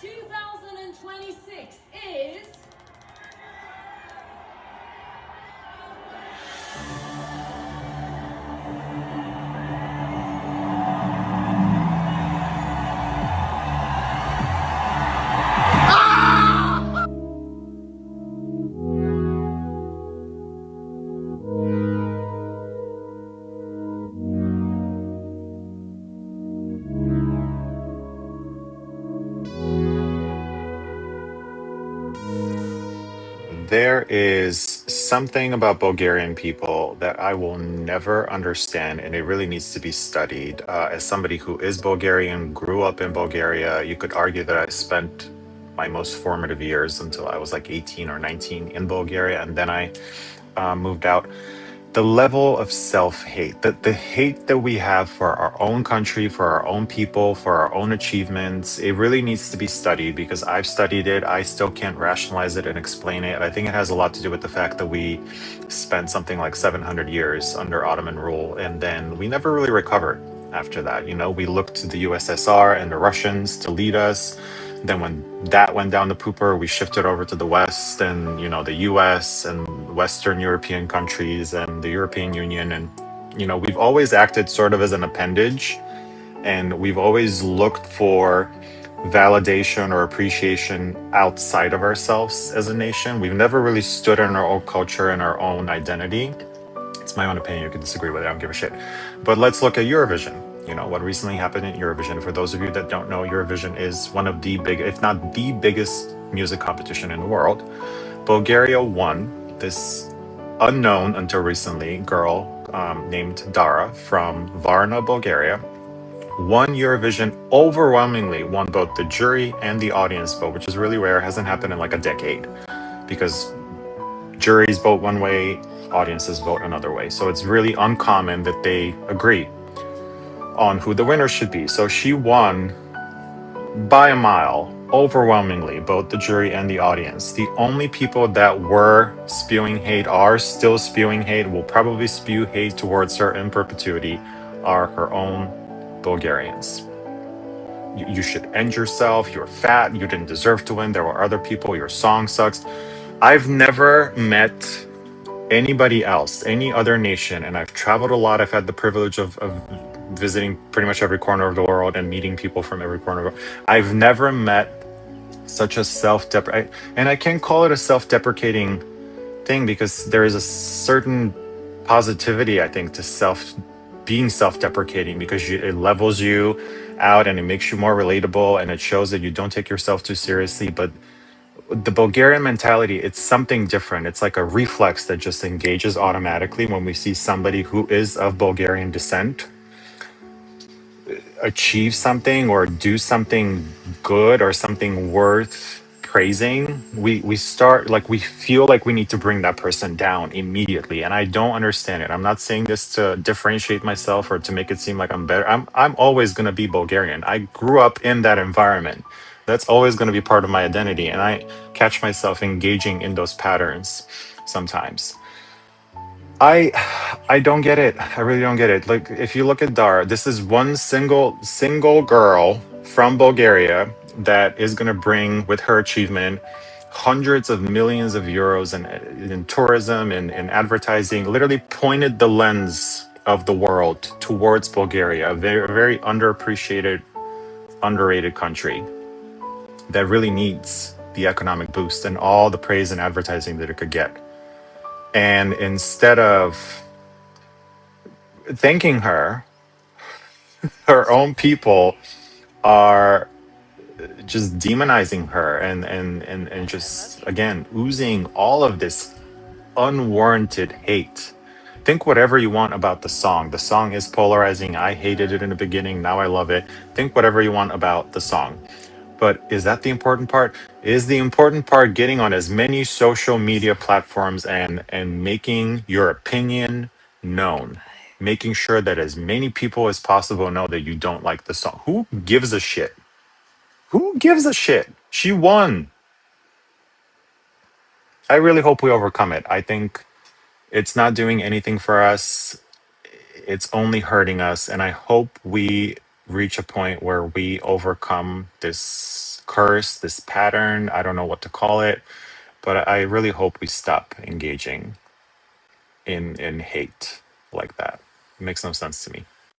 2026 is There is something about Bulgarian people that I will never understand, and it really needs to be studied. As somebody who is Bulgarian, grew up in Bulgaria, you could argue that I spent my most formative years until I was like 18 or 19 in Bulgaria, and then I moved out. The level of self-hate, the hate that we have for our own country, for our own people, for our own achievements, it really needs to be studied because I've studied it. I still can't rationalize it and explain it. I think it has a lot to do with the fact that we spent something like 700 years under Ottoman rule, and then we never really recovered after that. You know, we looked to the USSR and the Russians to lead us. Then when that went down the pooper, we shifted over to the West and, you know, the US and Western European countries and the European Union. And, you know, we've always acted sort of as an appendage, and we've always looked for validation or appreciation outside of ourselves as a nation. We've never really stood in our own culture and our own identity. It's my own opinion. You can disagree with it. I don't give a shit. But let's look at Eurovision. You know, what recently happened in Eurovision. For those of you that don't know, Eurovision is one of the big, if not the biggest music competition in the world. Bulgaria won. This unknown until recently girl named Dara from Varna, Bulgaria, won Eurovision, overwhelmingly won both the jury and the audience vote, which is really rare. It hasn't happened in like a decade because juries vote one way, audiences vote another way. So it's really uncommon that they agree on who the winner should be. So she won by a mile, overwhelmingly, both the jury and the audience. The only people that were spewing hate, are still spewing hate, will probably spew hate towards her in perpetuity, are her own Bulgarians. You should end yourself. You're fat. You didn't deserve to win. There were other people. Your song sucks. I've never met anybody else, any other nation, and I've traveled a lot. I've had the privilege of visiting pretty much every corner of the world and meeting people from every corner of the world. I've never met such a and I can't call it a self-deprecating thing because there is a certain positivity, I think, to being self-deprecating because it levels you out and it makes you more relatable and it shows that you don't take yourself too seriously. But the Bulgarian mentality, it's something different. It's like a reflex that just engages automatically when we see somebody who is of Bulgarian descent achieve something or do something good or something worth praising. We start like we feel like we need to bring that person down immediately, and I don't understand it. I'm not saying this to differentiate myself or to make it seem like I'm better. I'm always going to be Bulgarian. I grew up in that environment. That's always going to be part of my identity, and I catch myself engaging in those patterns sometimes. I I don't get it. I really don't get it. Like if you look at Dara, this is one single girl from Bulgaria that is going to bring with her achievement hundreds of millions of euros in tourism and in advertising, literally pointed the lens of the world towards Bulgaria, a very underappreciated, underrated country that really needs the economic boost and all the praise and advertising that it could get. And instead of thanking her, her own people are just demonizing her and just again oozing all of this unwarranted hate. Think whatever you want about the song. The song is polarizing. I hated it in the beginning. Now I love it. Think whatever you want about the song. But is that the important part? Is the important part getting on as many social media platforms and making your opinion known? Making sure that as many people as possible know that you don't like the song. Who gives a shit? Who gives a shit? She won. I really hope we overcome it. I think it's not doing anything for us. It's only hurting us. And I hope we reach a point where we overcome this curse, this pattern. I don't know what to call it, but I really hope we stop engaging in hate like that. It makes no sense to me.